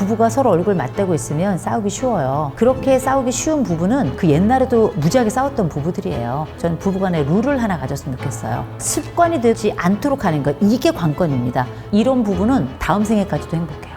부부가 서로 얼굴 맞대고 있으면 싸우기 쉬워요. 그렇게 싸우기 쉬운 부부는 그 옛날에도 무지하게 싸웠던 부부들이에요. 저는 부부간에 룰을 하나 가졌으면 좋겠어요. 습관이 되지 않도록 하는 것, 이게 관건입니다. 이런 부부는 다음 생에까지도 행복해요.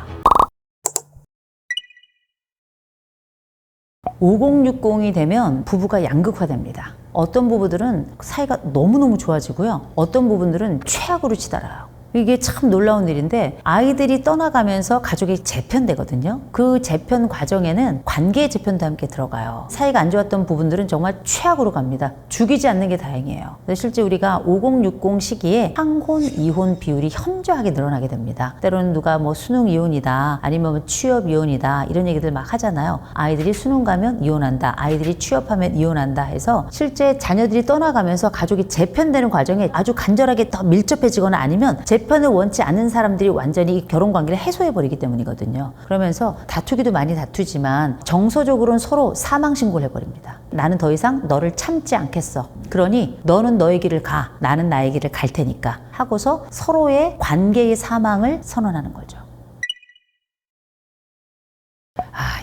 5060이 되면 부부가 양극화됩니다. 어떤 부부들은 사이가 너무너무 좋아지고요. 어떤 부분들은 최악으로 치달아요. 이게 참 놀라운 일인데 아이들이 떠나가면서 가족이 재편되거든요. 그 재편 과정에는 관계의 재편도 함께 들어가요. 사이가 안 좋았던 부분들은 정말 최악으로 갑니다. 죽이지 않는 게 다행이에요. 실제 우리가 5060 시기에 상혼, 이혼 비율이 현저하게 늘어나게 됩니다. 때로는 누가 뭐 수능 이혼이다, 아니면 취업 이혼이다, 이런 얘기들 막 하잖아요. 아이들이 수능 가면 이혼한다, 아이들이 취업하면 이혼한다 해서 실제 자녀들이 떠나가면서 가족이 재편되는 과정에 아주 간절하게 더 밀접해지거나 아니면 재편을 원치 않는 사람들이 완전히 이 결혼 관계를 해소해버리기 때문이거든요. 그러면서 다투기도 많이 다투지만 정서적으로는 서로 사망 신고를 해버립니다. 나는 더 이상 너를 참지 않겠어. 그러니 너는 너의 길을 가, 나는 나의 길을 갈 테니까 하고서 서로의 관계의 사망을 선언하는 거죠.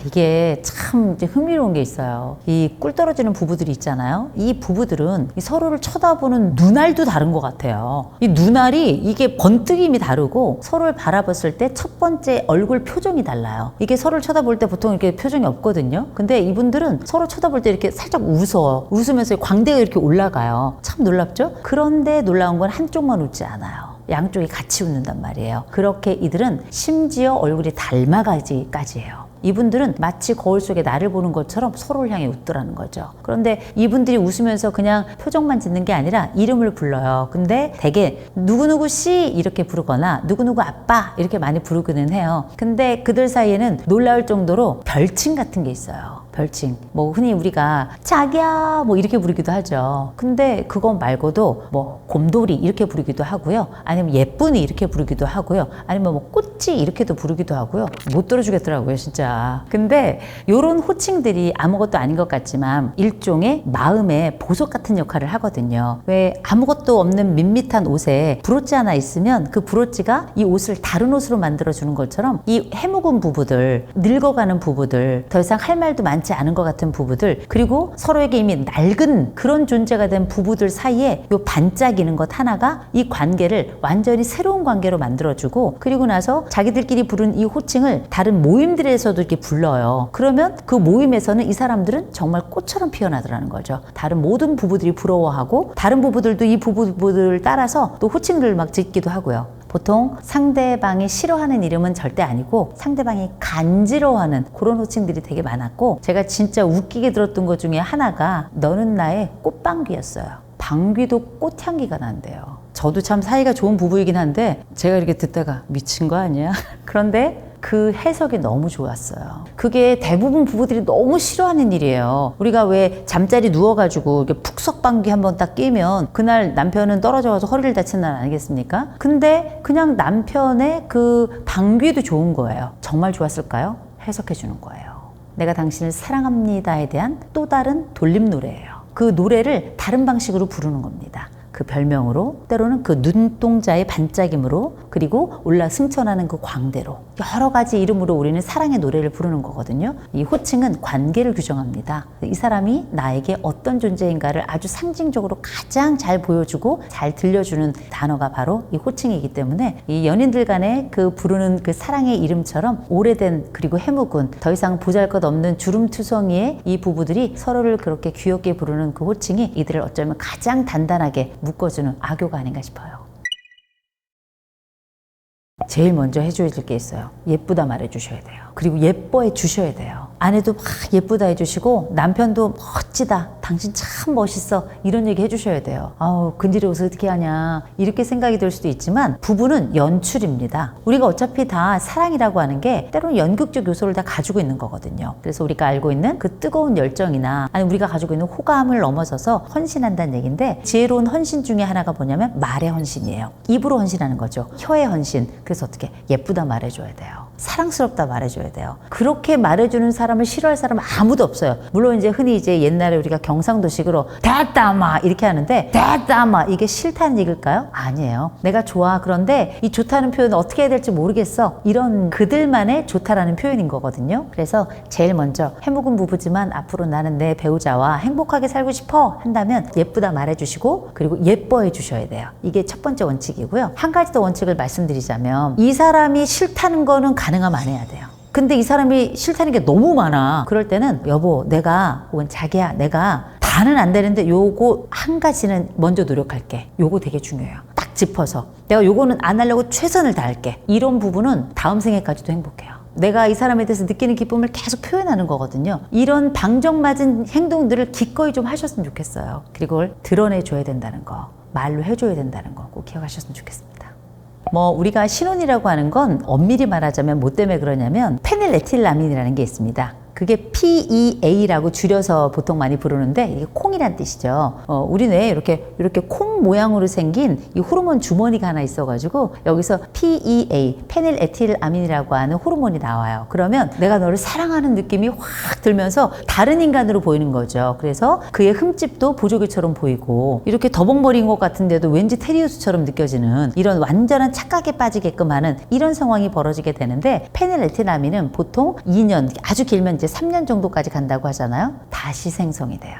이게 참 이제 흥미로운 게 있어요. 이 꿀 떨어지는 부부들이 있잖아요. 이 부부들은 이 서로를 쳐다보는 눈알도 다른 것 같아요. 이 눈알이 이게 번뜩임이 다르고 서로를 바라봤을 때 첫 번째 얼굴 표정이 달라요. 이게 서로를 쳐다볼 때 보통 이렇게 표정이 없거든요. 근데 이분들은 서로 쳐다볼 때 이렇게 살짝 웃으면서 광대가 이렇게 올라가요. 참 놀랍죠? 그런데 놀라운 건 한쪽만 웃지 않아요. 양쪽이 같이 웃는단 말이에요. 그렇게 이들은 심지어 얼굴이 닮아가지까지예요. 이분들은 마치 거울 속에 나를 보는 것처럼 서로를 향해 웃더라는 거죠. 그런데 이분들이 웃으면서 그냥 표정만 짓는 게 아니라 이름을 불러요. 근데 대개 누구누구 씨 이렇게 부르거나 누구누구 아빠 이렇게 많이 부르기는 해요. 근데 그들 사이에는 놀라울 정도로 별칭 같은 게 있어요. 별칭. 뭐 흔히 우리가 자기야 뭐 이렇게 부르기도 하죠. 근데 그거 말고도 뭐 곰돌이 이렇게 부르기도 하고요. 아니면 예쁜이 이렇게 부르기도 하고요. 아니면 뭐 꽃이 이렇게도 부르기도 하고요. 못 들어주겠더라고요, 진짜. 근데 요런 호칭들이 아무것도 아닌 것 같지만 일종의 마음의 보석 같은 역할을 하거든요. 왜 아무것도 없는 밋밋한 옷에 브로치 하나 있으면 그 브로치가 이 옷을 다른 옷으로 만들어주는 것처럼 이 해묵은 부부들, 늙어가는 부부들, 더 이상 할 말도 많지 않은 것 같은 부부들, 그리고 서로에게 이미 낡은 그런 존재가 된 부부들 사이에 요 반짝이는 것 하나가 이 관계를 완전히 새로운 관계로 만들어주고, 그리고 나서 자기들끼리 부른 이 호칭을 다른 모임들에서도 이렇게 불러요. 그러면 그 모임에서는 이 사람들은 정말 꽃처럼 피어나더라는 거죠. 다른 모든 부부들이 부러워하고 다른 부부들도 이 부부들을 따라서 또 호칭들을 막 짓기도 하고요. 보통 상대방이 싫어하는 이름은 절대 아니고 상대방이 간지러워하는 그런 호칭들이 되게 많았고, 제가 진짜 웃기게 들었던 것 중에 하나가 너는 나의 꽃방귀였어요. 방귀도 꽃향기가 난대요. 저도 참 사이가 좋은 부부이긴 한데 제가 이렇게 듣다가 미친 거 아니야? 그런데 그 해석이 너무 좋았어요. 그게 대부분 부부들이 너무 싫어하는 일이에요. 우리가 왜 잠자리 누워가지고 이렇게 푹석방귀 한번 딱 끼면 그날 남편은 떨어져가서 허리를 다치는 날 아니겠습니까? 근데 그냥 남편의 그 방귀도 좋은 거예요. 정말 좋았을까요? 해석해 주는 거예요. 내가 당신을 사랑합니다에 대한 또 다른 돌림 노래예요. 그 노래를 다른 방식으로 부르는 겁니다. 그 별명으로, 때로는 그 눈동자의 반짝임으로, 그리고 올라 승천하는 그 광대로, 여러 가지 이름으로 우리는 사랑의 노래를 부르는 거거든요. 이 호칭은 관계를 규정합니다. 이 사람이 나에게 어떤 존재인가를 아주 상징적으로 가장 잘 보여주고 잘 들려주는 단어가 바로 이 호칭이기 때문에 이 연인들 간에 그 부르는 그 사랑의 이름처럼 오래된 그리고 해묵은 더 이상 보잘것없는 주름투성이의 이 부부들이 서로를 그렇게 귀엽게 부르는 그 호칭이 이들을 어쩌면 가장 단단하게 묶어주는 악교가 아닌가 싶어요. 제일 먼저 해줘야 될 게 있어요. 예쁘다 말해주셔야 돼요. 그리고 예뻐해 주셔야 돼요. 아내도 막 예쁘다 해주시고 남편도 멋지다, 당신 참 멋있어, 이런 얘기 해주셔야 돼요. 아우 근지러워서 어떻게 하냐 이렇게 생각이 들 수도 있지만 부부는 연출입니다. 우리가 어차피 다 사랑이라고 하는 게 때로는 연극적 요소를 다 가지고 있는 거거든요. 그래서 우리가 알고 있는 그 뜨거운 열정이나 아니 우리가 가지고 있는 호감을 넘어서서 헌신한다는 얘기인데, 지혜로운 헌신 중에 하나가 뭐냐면 말의 헌신이에요. 입으로 헌신하는 거죠. 혀의 헌신. 그래서 어떻게 예쁘다 말해줘야 돼요. 사랑스럽다 말해줘야 돼요. 그렇게 말해주는 사람을 싫어할 사람은 아무도 없어요. 물론 이제 흔히 이제 옛날에 우리가 경상도식으로 됐다 막 이렇게 하는데 됐다 막 이게 싫다는 얘기일까요? 아니에요. 내가 좋아. 그런데 이 좋다는 표현을 어떻게 해야 될지 모르겠어. 이런 그들만의 좋다라는 표현인 거거든요. 그래서 제일 먼저 해묵은 부부지만 앞으로 나는 내 배우자와 행복하게 살고 싶어 한다면 예쁘다 말해주시고 그리고 예뻐해 주셔야 돼요. 이게 첫 번째 원칙이고요. 한 가지 더 원칙을 말씀드리자면 이 사람이 싫다는 거는 가능하면 안 해야 돼요. 근데 이 사람이 싫다는 게 너무 많아. 그럴 때는 여보 내가 혹은 자기야 내가 다는 안 되는데 요거 한 가지는 먼저 노력할게. 요거 되게 중요해요. 딱 짚어서 내가 요거는 안 하려고 최선을 다할게. 이런 부분은 다음 생에까지도 행복해요. 내가 이 사람에 대해서 느끼는 기쁨을 계속 표현하는 거거든요. 이런 방정맞은 행동들을 기꺼이 좀 하셨으면 좋겠어요. 그리고 그걸 드러내줘야 된다는 거, 말로 해줘야 된다는 거 꼭 기억하셨으면 좋겠습니다. 우리가 신혼이라고 하는 건 엄밀히 말하자면 뭐 때문에 그러냐면 페닐에틸아민이라는 게 있습니다. 그게 PEA라고 줄여서 보통 많이 부르는데 이게 콩이란 뜻이죠. 우리 뇌에 이렇게 콩 모양으로 생긴 이 호르몬 주머니가 하나 있어가지고 여기서 PEA, 페닐에틸아민이라고 하는 호르몬이 나와요. 그러면 내가 너를 사랑하는 느낌이 확 들면서 다른 인간으로 보이는 거죠. 그래서 그의 흠집도 보조개처럼 보이고 이렇게 더벅머리인 것 같은데도 왠지 테리우스처럼 느껴지는 이런 완전한 착각에 빠지게끔 하는 이런 상황이 벌어지게 되는데 페닐에틸아민은 보통 2년, 아주 길면 이제 3년 정도까지 간다고 하잖아요. 다시 생성이 돼요.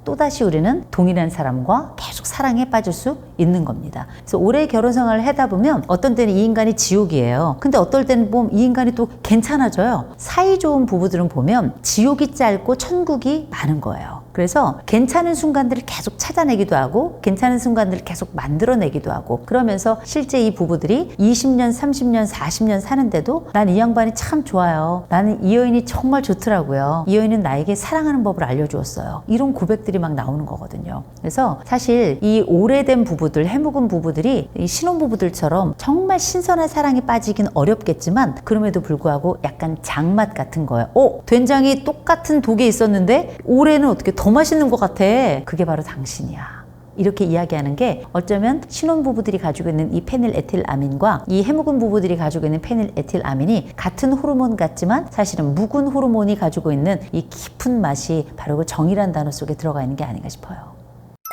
또다시 우리는 동일한 사람과 계속 사랑에 빠질 수 있는 겁니다. 그래서 오래 결혼 생활을 하다 보면 어떤 때는 이 인간이 지옥이에요. 근데 어떨 때는 보면 이 인간이 또 괜찮아져요. 사이 좋은 부부들은 보면 지옥이 짧고 천국이 많은 거예요. 그래서 괜찮은 순간들을 계속 찾아내기도 하고 괜찮은 순간들을 계속 만들어내기도 하고 그러면서 실제 이 부부들이 20년, 30년, 40년 사는데도 난 이 양반이 참 좋아요. 나는 이 여인이 정말 좋더라고요. 이 여인은 나에게 사랑하는 법을 알려주었어요. 이런 고백들이 막 나오는 거거든요. 그래서 사실 이 오래된 부부들, 해묵은 부부들이 이 신혼부부들처럼 정말 신선한 사랑에 빠지긴 어렵겠지만 그럼에도 불구하고 약간 장맛 같은 거예요. 된장이 똑같은 독에 있었는데 올해는 어떻게 더 맛있는 것 같아. 그게 바로 당신이야. 이렇게 이야기하는 게 어쩌면 신혼부부들이 가지고 있는 이 페닐에틸아민과 이 해묵은 부부들이 가지고 있는 페닐에틸아민이 같은 호르몬 같지만 사실은 묵은 호르몬이 가지고 있는 이 깊은 맛이 바로 그 정이란 단어 속에 들어가 있는 게 아닌가 싶어요.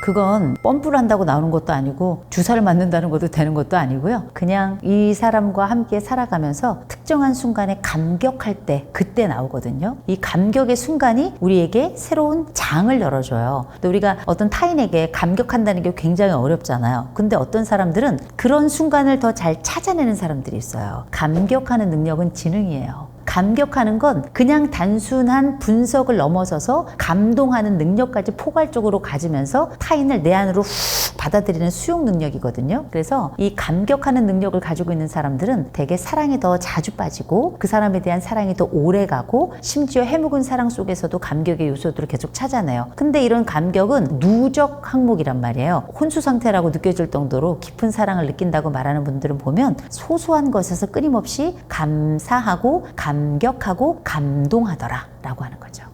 그건 펌프를 한다고 나오는 것도 아니고 주사를 맞는다는 것도 되는 것도 아니고요. 그냥 이 사람과 함께 살아가면서 특정한 순간에 감격할 때 그때 나오거든요. 이 감격의 순간이 우리에게 새로운 장을 열어줘요. 또 우리가 어떤 타인에게 감격한다는 게 굉장히 어렵잖아요. 근데 어떤 사람들은 그런 순간을 더 잘 찾아내는 사람들이 있어요. 감격하는 능력은 지능이에요. 감격하는 건 그냥 단순한 분석을 넘어서서 감동하는 능력까지 포괄적으로 가지면서 타인을 내 안으로 훅 받아들이는 수용 능력이거든요. 그래서 이 감격하는 능력을 가지고 있는 사람들은 되게 사랑에 더 자주 빠지고 그 사람에 대한 사랑이 더 오래 가고 심지어 해묵은 사랑 속에서도 감격의 요소들을 계속 찾아내요. 근데 이런 감격은 누적 항목이란 말이에요. 혼수 상태라고 느껴질 정도로 깊은 사랑을 느낀다고 말하는 분들은 보면 소소한 것에서 끊임없이 감사하고 감격하고 감동하더라 라고 하는 거죠.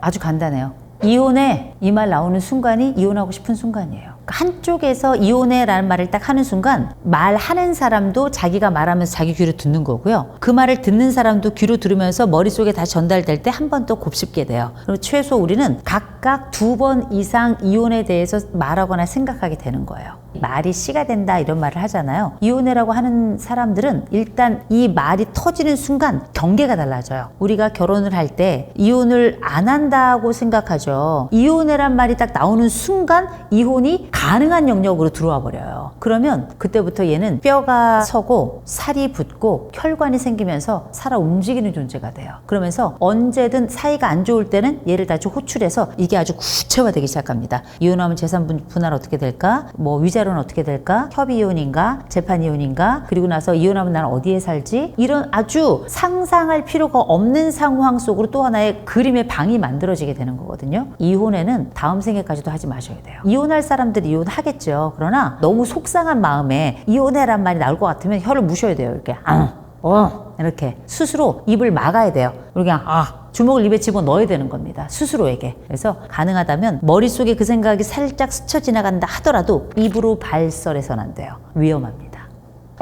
아주 간단해요. 이혼해 이 말 나오는 순간이 이혼하고 싶은 순간이에요. 한쪽에서 이혼해 라는 말을 딱 하는 순간 말하는 사람도 자기가 말하면서 자기 귀로 듣는 거고요. 그 말을 듣는 사람도 귀로 들으면서 머릿속에 다시 전달될 때 한 번 더 곱씹게 돼요. 그리고 최소 우리는 각각 2번 이상 이혼에 대해서 말하거나 생각하게 되는 거예요. 말이 씨가 된다 이런 말을 하잖아요. 이혼해라고 하는 사람들은 일단 이 말이 터지는 순간 경계가 달라져요. 우리가 결혼을 할 때 이혼을 안 한다고 생각하죠. 이혼해란 말이 딱 나오는 순간 이혼이 가능한 영역으로 들어와 버려요. 그러면 그때부터 얘는 뼈가 서고 살이 붙고 혈관이 생기면서 살아 움직이는 존재가 돼요. 그러면서 언제든 사이가 안 좋을 때는 얘를 다시 호출해서 이게 아주 구체화되기 시작합니다. 이혼하면 재산 분할 어떻게 될까? 위자료는 어떻게 될까? 협의 이혼인가? 재판 이혼인가? 그리고 나서 이혼하면 난 어디에 살지? 이런 아주 상상할 필요가 없는 상황 속으로 또 하나의 그림의 방이 만들어지게 되는 거거든요. 이혼에는 다음 생에까지도 하지 마셔야 돼요. 이혼할 사람들이 이혼하겠죠. 그러나 너무 속상한 마음에 이혼해란 말이 나올 것 같으면 혀를 무셔야 돼요. 이렇게 이렇게 스스로 입을 막아야 돼요. 그냥 주먹을 입에 집어 넣어야 되는 겁니다. 스스로에게. 그래서 가능하다면 머릿속에 그 생각이 살짝 스쳐 지나간다 하더라도 입으로 발설해서는 안 돼요. 위험합니다.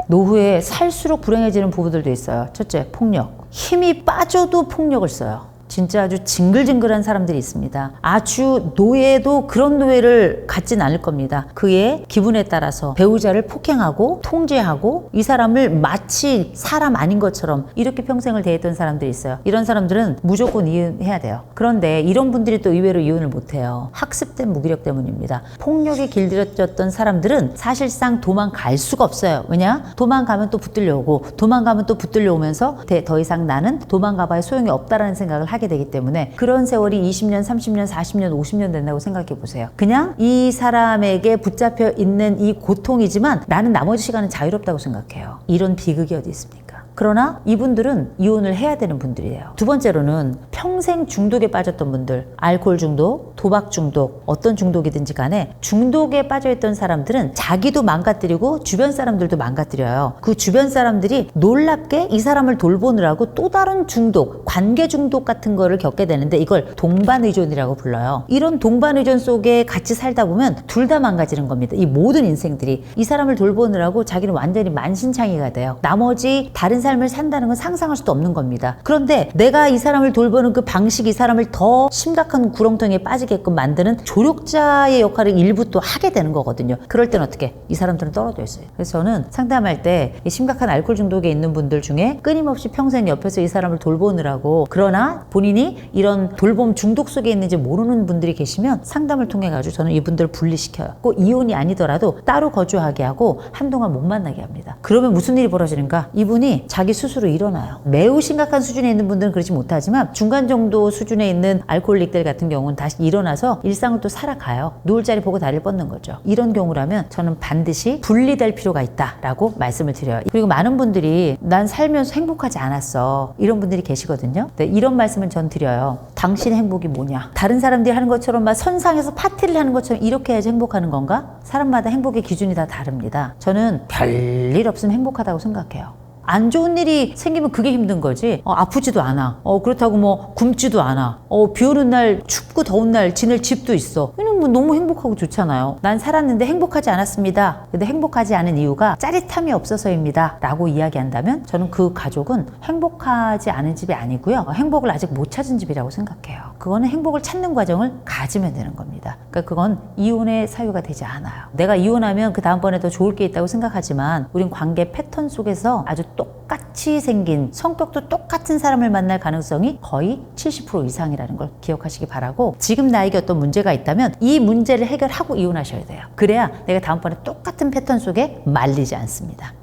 노후에 살수록 불행해지는 부부들도 있어요. 첫째, 폭력. 힘이 빠져도 폭력을 써요. 진짜 아주 징글징글한 사람들이 있습니다. 아주 노예도 그런 노예를 갖진 않을 겁니다. 그의 기분에 따라서 배우자를 폭행하고 통제하고 이 사람을 마치 사람 아닌 것처럼 이렇게 평생을 대했던 사람들이 있어요. 이런 사람들은 무조건 이혼해야 돼요. 그런데 이런 분들이 또 의외로 이혼을 못해요. 학습된 무기력 때문입니다. 폭력에 길들여졌던 사람들은 사실상 도망갈 수가 없어요. 왜냐? 도망가면 또 붙들려 오고 도망가면 또 붙들려 오면서 더 이상 나는 도망가봐야 소용이 없다라는 생각을 하게 되기 때문에 그런 세월이 20년, 30년, 40년, 50년 된다고 생각해 보세요. 그냥 이 사람에게 붙잡혀 있는 이 고통이지만 나는 나머지 시간은 자유롭다고 생각해요. 이런 비극이 어디 있습니까? 그러나 이분들은 이혼을 해야 되는 분들이에요. 두 번째로는 평생 중독에 빠졌던 분들, 알코올 중독, 도박 중독, 어떤 중독이든지 간에 중독에 빠져있던 사람들은 자기도 망가뜨리고 주변 사람들도 망가뜨려요. 그 주변 사람들이 놀랍게 이 사람을 돌보느라고 또 다른 중독, 관계 중독 같은 거를 겪게 되는데 이걸 동반의존이라고 불러요. 이런 동반의존 속에 같이 살다 보면 둘 다 망가지는 겁니다. 이 모든 인생들이 이 사람을 돌보느라고 자기는 완전히 만신창이가 돼요. 나머지 다른 삶을 산다는 건 상상할 수도 없는 겁니다. 그런데 내가 이 사람을 돌보는 그 방식이 이 사람을 더 심각한 구렁텅이에 빠지게끔 만드는 조력자의 역할을 일부 또 하게 되는 거거든요. 그럴 땐 어떻게? 이 사람들은 떨어져 있어요. 그래서 저는 상담할 때 심각한 알코올 중독에 있는 분들 중에 끊임없이 평생 옆에서 이 사람을 돌보느라고 그러나 본인이 이런 돌봄 중독 속에 있는지 모르는 분들이 계시면 상담을 통해 가지고 저는 이분들을 분리시켜요. 꼭 이혼이 아니더라도 따로 거주하게 하고 한동안 못 만나게 합니다. 그러면 무슨 일이 벌어지는가? 이분이 자기 스스로 일어나요. 매우 심각한 수준에 있는 분들은 그렇지 못하지만 중간 정도 수준에 있는 알코올릭들 같은 경우는 다시 일어나서 일상을 또 살아가요. 누울 자리 보고 다리를 뻗는 거죠. 이런 경우라면 저는 반드시 분리될 필요가 있다라고 말씀을 드려요. 그리고 많은 분들이 난 살면서 행복하지 않았어. 이런 분들이 계시거든요. 네, 이런 말씀을 전 드려요. 당신의 행복이 뭐냐? 다른 사람들이 하는 것처럼 막 선상에서 파티를 하는 것처럼 이렇게 해야지 행복하는 건가? 사람마다 행복의 기준이 다 다릅니다. 저는 별일 없으면 행복하다고 생각해요. 안 좋은 일이 생기면 그게 힘든 거지. 아프지도 않아. 그렇다고 뭐 굶지도 않아. 비 오는 날 춥고 더운 날 지낼 집도 있어. 이는 뭐 너무 행복하고 좋잖아요. 난 살았는데 행복하지 않았습니다. 근데 행복하지 않은 이유가 짜릿함이 없어서입니다. 라고 이야기한다면 저는 그 가족은 행복하지 않은 집이 아니고요. 행복을 아직 못 찾은 집이라고 생각해요. 그거는 행복을 찾는 과정을 가지면 되는 겁니다. 그러니까 그건 이혼의 사유가 되지 않아요. 내가 이혼하면 그 다음번에 더 좋을 게 있다고 생각하지만 우린 관계 패턴 속에서 아주 똑같이 생긴 성격도 똑같은 사람을 만날 가능성이 거의 70% 이상이라는 걸 기억하시기 바라고 지금 나에게 어떤 문제가 있다면 이 문제를 해결하고 이혼하셔야 돼요. 그래야 내가 다음번에 똑같은 패턴 속에 말리지 않습니다.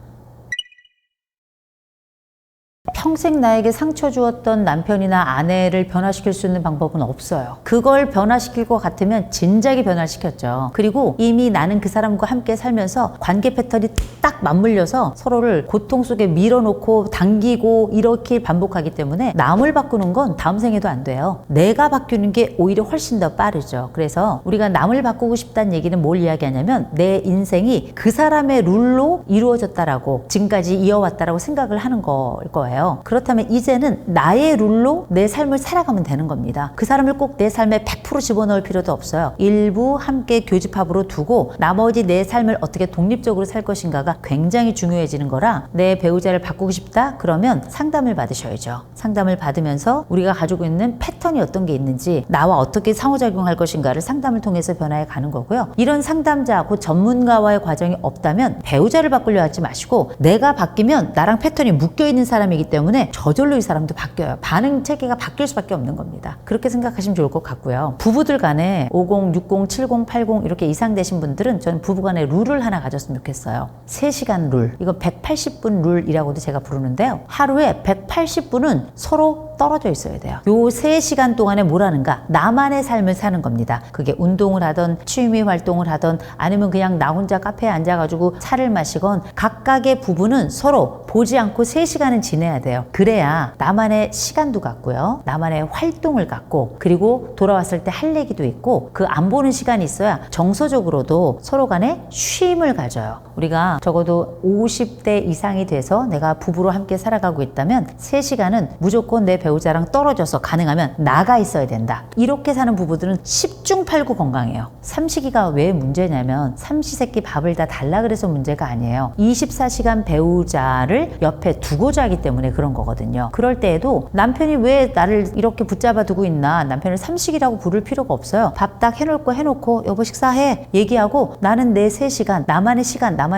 평생 나에게 상처 주었던 남편이나 아내를 변화시킬 수 있는 방법은 없어요. 그걸 변화시킬 것 같으면 진작에 변화시켰죠. 그리고 이미 나는 그 사람과 함께 살면서 관계 패턴이 딱 맞물려서 서로를 고통 속에 밀어놓고 당기고 이렇게 반복하기 때문에 남을 바꾸는 건 다음 생에도 안 돼요. 내가 바뀌는 게 오히려 훨씬 더 빠르죠. 그래서 우리가 남을 바꾸고 싶다는 얘기는 뭘 이야기하냐면 내 인생이 그 사람의 룰로 이루어졌다라고 지금까지 이어왔다라고 생각을 하는 걸 거예요. 그렇다면 이제는 나의 룰로 내 삶을 살아가면 되는 겁니다. 그 사람을 꼭 내 삶에 100% 집어넣을 필요도 없어요. 일부 함께 교집합으로 두고 나머지 내 삶을 어떻게 독립적으로 살 것인가가 굉장히 중요해지는 거라 내 배우자를 바꾸고 싶다? 그러면 상담을 받으셔야죠. 상담을 받으면서 우리가 가지고 있는 패턴이 어떤 게 있는지 나와 어떻게 상호작용할 것인가를 상담을 통해서 변화해 가는 거고요. 이런 상담자, 그 전문가와의 과정이 없다면 배우자를 바꾸려 하지 마시고 내가 바뀌면 나랑 패턴이 묶여있는 사람이기 때문에 저절로 이 사람도 바뀌어요. 반응 체계가 바뀔 수밖에 없는 겁니다. 그렇게 생각하시면 좋을 것 같고요. 부부들 간에 50, 60, 70, 80 이렇게 이상 되신 분들은 저는 부부 간에 룰을 하나 가졌으면 좋겠어요. 3시간 룰. 이건 180분 룰이라고도 제가 부르는데요. 하루에 180분은 서로 떨어져 있어야 돼요. 요 3시간 동안에 뭘 하는가? 나만의 삶을 사는 겁니다. 그게 운동을 하던 취미 활동을 하던 아니면 그냥 나 혼자 카페에 앉아가지고 차를 마시건 각각의 부부는 서로 보지 않고 3시간은 지내야 돼요. 그래야 나만의 시간도 갖고요. 나만의 활동을 갖고 그리고 돌아왔을 때 할 얘기도 있고 그 안 보는 시간이 있어야 정서적으로도 서로 간에 쉼을 가져요. 우리가 적어도 50대 이상이 돼서 내가 부부로 함께 살아가고 있다면 3시간은 무조건 내 배우자랑 떨어져서 가능하면 나가 있어야 된다. 이렇게 사는 부부들은 10중 8구 건강해요. 삼시기가 왜 문제냐면 삼시세끼 밥을 다 달라 그래서 문제가 아니에요. 24시간 배우자를 옆에 두고 자기 때문에 그런 거거든요. 그럴 때에도 남편이 왜 나를 이렇게 붙잡아 두고 있나, 남편을 삼식이라고 부를 필요가 없어요. 밥 딱 해놓을 거 해놓고 여보 식사해 얘기하고 나는 내 3시간 나만의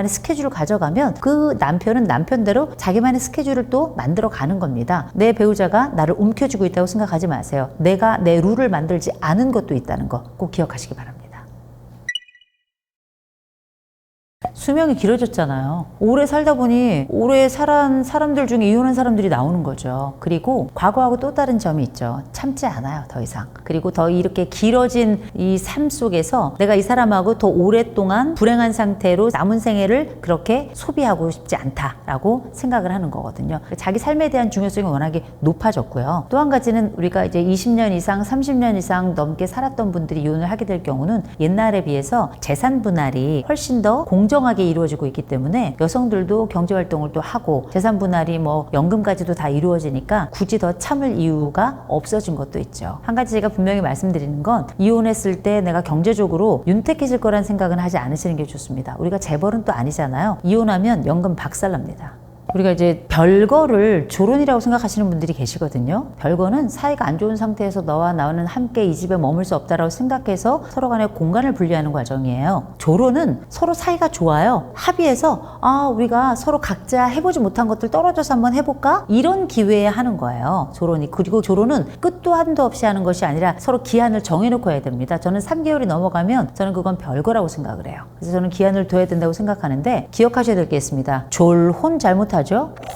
스케줄을 가져가면 그 남편은 남편대로 자기만의 스케줄을 또 만들어 가는 겁니다. 내 배우자가 나를 움켜쥐고 있다고 생각하지 마세요. 내가 내 룰을 만들지 않은 것도 있다는 거 꼭 기억하시기 바랍니다. 수명이 길어졌잖아요. 오래 살다 보니 오래 살은 사람들 중에 이혼한 사람들이 나오는 거죠. 그리고 과거하고 또 다른 점이 있죠. 참지 않아요, 더 이상. 그리고 더 이렇게 길어진 이 삶 속에서 내가 이 사람하고 더 오랫동안 불행한 상태로 남은 생애를 그렇게 소비하고 싶지 않다라고 생각을 하는 거거든요. 자기 삶에 대한 중요성이 워낙에 높아졌고요. 또 한 가지는 우리가 이제 20년 이상, 30년 이상 넘게 살았던 분들이 이혼을 하게 될 경우는 옛날에 비해서 재산 분할이 훨씬 더 공정하게 이루어지고 있기 때문에 여성들도 경제활동을 또 하고 재산 분할이 뭐 연금까지도 다 이루어지니까 굳이 더 참을 이유가 없어진 것도 있죠. 한 가지 제가 분명히 말씀드리는 건 이혼했을 때 내가 경제적으로 윤택해질 거란 생각은 하지 않으시는 게 좋습니다. 우리가 재벌은 또 아니잖아요. 이혼하면 연금 박살납니다. 우리가 이제 별거를 조론이라고 생각하시는 분들이 계시거든요. 별거는 사이가 안 좋은 상태에서 너와 나는 함께 이 집에 머물 수 없다라고 생각해서 서로 간에 공간을 분리하는 과정이에요. 조론은 서로 사이가 좋아요. 합의해서 우리가 서로 각자 해보지 못한 것들 떨어져서 한번 해볼까? 이런 기회에 하는 거예요. 조론이. 그리고 조론은 끝도 한도 없이 하는 것이 아니라 서로 기한을 정해놓고 해야 됩니다. 저는 3개월이 넘어가면 저는 그건 별거라고 생각을 해요. 그래서 저는 기한을 둬야 된다고 생각하는데 기억하셔야 될 게 있습니다. 졸혼 잘못하죠?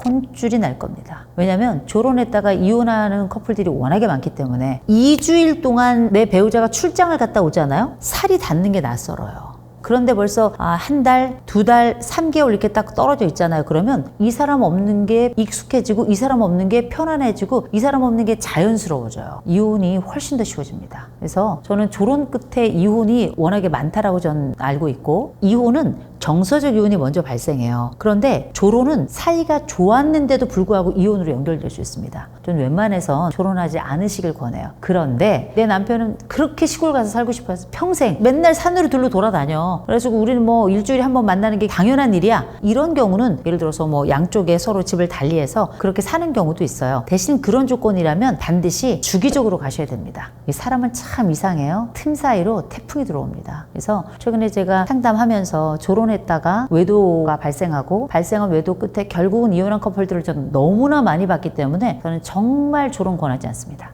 혼줄이 날 겁니다. 왜냐하면 조론했다가 이혼하는 커플들이 워낙에 많기 때문에 2주일 동안 내 배우자가 출장을 갔다 오잖아요. 살이 닿는 게 낯설어요. 그런데 벌써 한 달, 2달, 3개월 이렇게 딱 떨어져 있잖아요. 그러면 이 사람 없는 게 익숙해지고 이 사람 없는 게 편안해지고 이 사람 없는 게 자연스러워져요. 이혼이 훨씬 더 쉬워집니다. 그래서 저는 조론 끝에 이혼이 워낙에 많다라고 전 알고 있고 이혼은 정서적 이혼이 먼저 발생해요. 그런데 조론은 사이가 좋았는데도 불구하고 이혼으로 연결될 수 있습니다. 저는 웬만해서 조론하지 않으시길 권해요. 그런데 내 남편은 그렇게 시골 가서 살고 싶어서 평생 맨날 산으로 들로 돌아다녀. 그래서 우리는 뭐 일주일에 한 번 만나는 게 당연한 일이야. 이런 경우는 예를 들어서 뭐 양쪽에 서로 집을 달리해서 그렇게 사는 경우도 있어요. 대신 그런 조건이라면 반드시 주기적으로 가셔야 됩니다. 이 사람은 참 이상해요. 틈 사이로 태풍이 들어옵니다. 그래서 최근에 제가 상담하면서 조론했다가 외도가 발생하고 발생한 외도 끝에 결국은 이혼한 커플들을 저는 너무나 많이 봤기 때문에 저는 정말 조론 권하지 않습니다.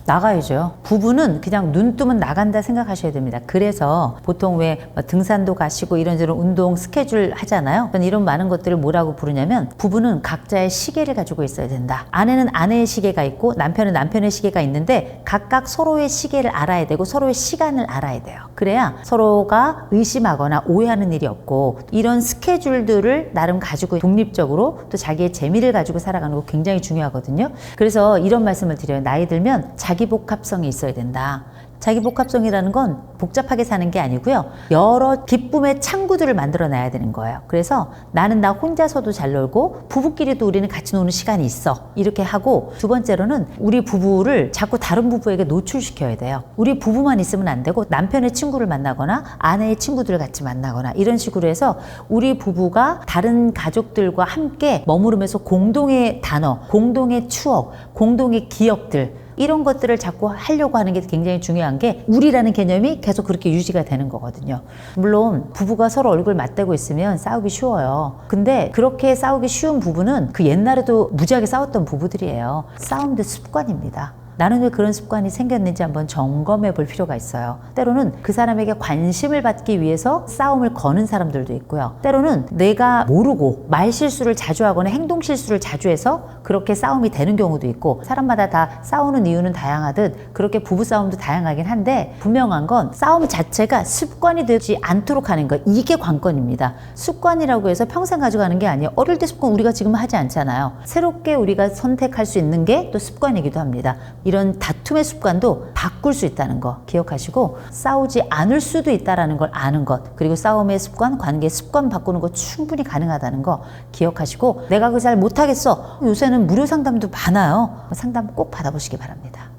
나가야죠. 부부는 그냥 눈 뜨면 나간다 생각하셔야 됩니다. 그래서 보통 왜 등산도 가시고 이런저런 운동 스케줄 하잖아요. 저는 이런 많은 것들을 뭐라고 부르냐면 부부는 각자의 시계를 가지고 있어야 된다. 아내는 아내의 시계가 있고 남편은 남편의 시계가 있는데 각각 서로의 시계를 알아야 되고 서로의 시간을 알아야 돼요. 그래야 서로가 의심하거나 오해하는 일이 없고 이런 스케줄들을 나름 가지고 독립적으로 또 자기의 재미를 가지고 살아가는 거 굉장히 중요하거든요. 그래서 이런 말씀을 드려요. 나이 들면 자기 복합성이 있어야 된다. 자기 복합성이라는 건 복잡하게 사는 게 아니고요. 여러 기쁨의 창구들을 만들어 놔야 되는 거예요. 그래서 나는 나 혼자서도 잘 놀고 부부끼리도 우리는 같이 노는 시간이 있어. 이렇게 하고 두 번째로는 우리 부부를 자꾸 다른 부부에게 노출시켜야 돼요. 우리 부부만 있으면 안 되고 남편의 친구를 만나거나 아내의 친구들을 같이 만나거나 이런 식으로 해서 우리 부부가 다른 가족들과 함께 머무르면서 공동의 단어, 공동의 추억, 공동의 기억들 이런 것들을 자꾸 하려고 하는 게 굉장히 중요한 게 우리라는 개념이 계속 그렇게 유지가 되는 거거든요. 물론 부부가 서로 얼굴 맞대고 있으면 싸우기 쉬워요. 근데 그렇게 싸우기 쉬운 부부는 그 옛날에도 무지하게 싸웠던 부부들이에요. 싸움도 습관입니다. 나는 왜 그런 습관이 생겼는지 한번 점검해 볼 필요가 있어요. 때로는 그 사람에게 관심을 받기 위해서 싸움을 거는 사람들도 있고요. 때로는 내가 모르고 말 실수를 자주 하거나 행동 실수를 자주 해서 그렇게 싸움이 되는 경우도 있고 사람마다 다 싸우는 이유는 다양하듯 그렇게 부부싸움도 다양하긴 한데 분명한 건 싸움 자체가 습관이 되지 않도록 하는 것 이게 관건입니다. 습관이라고 해서 평생 가져가는 게 아니에요. 어릴 때 습관 우리가 지금 하지 않잖아요. 새롭게 우리가 선택할 수 있는 게 또 습관이기도 합니다. 이런 다툼의 습관도 바꿀 수 있다는 거 기억하시고 싸우지 않을 수도 있다는 걸 아는 것 그리고 싸움의 습관, 관계 습관 바꾸는 거 충분히 가능하다는 거 기억하시고 내가 그거 잘 못하겠어. 요새는 무료 상담도 많아요. 상담 꼭 받아보시기 바랍니다.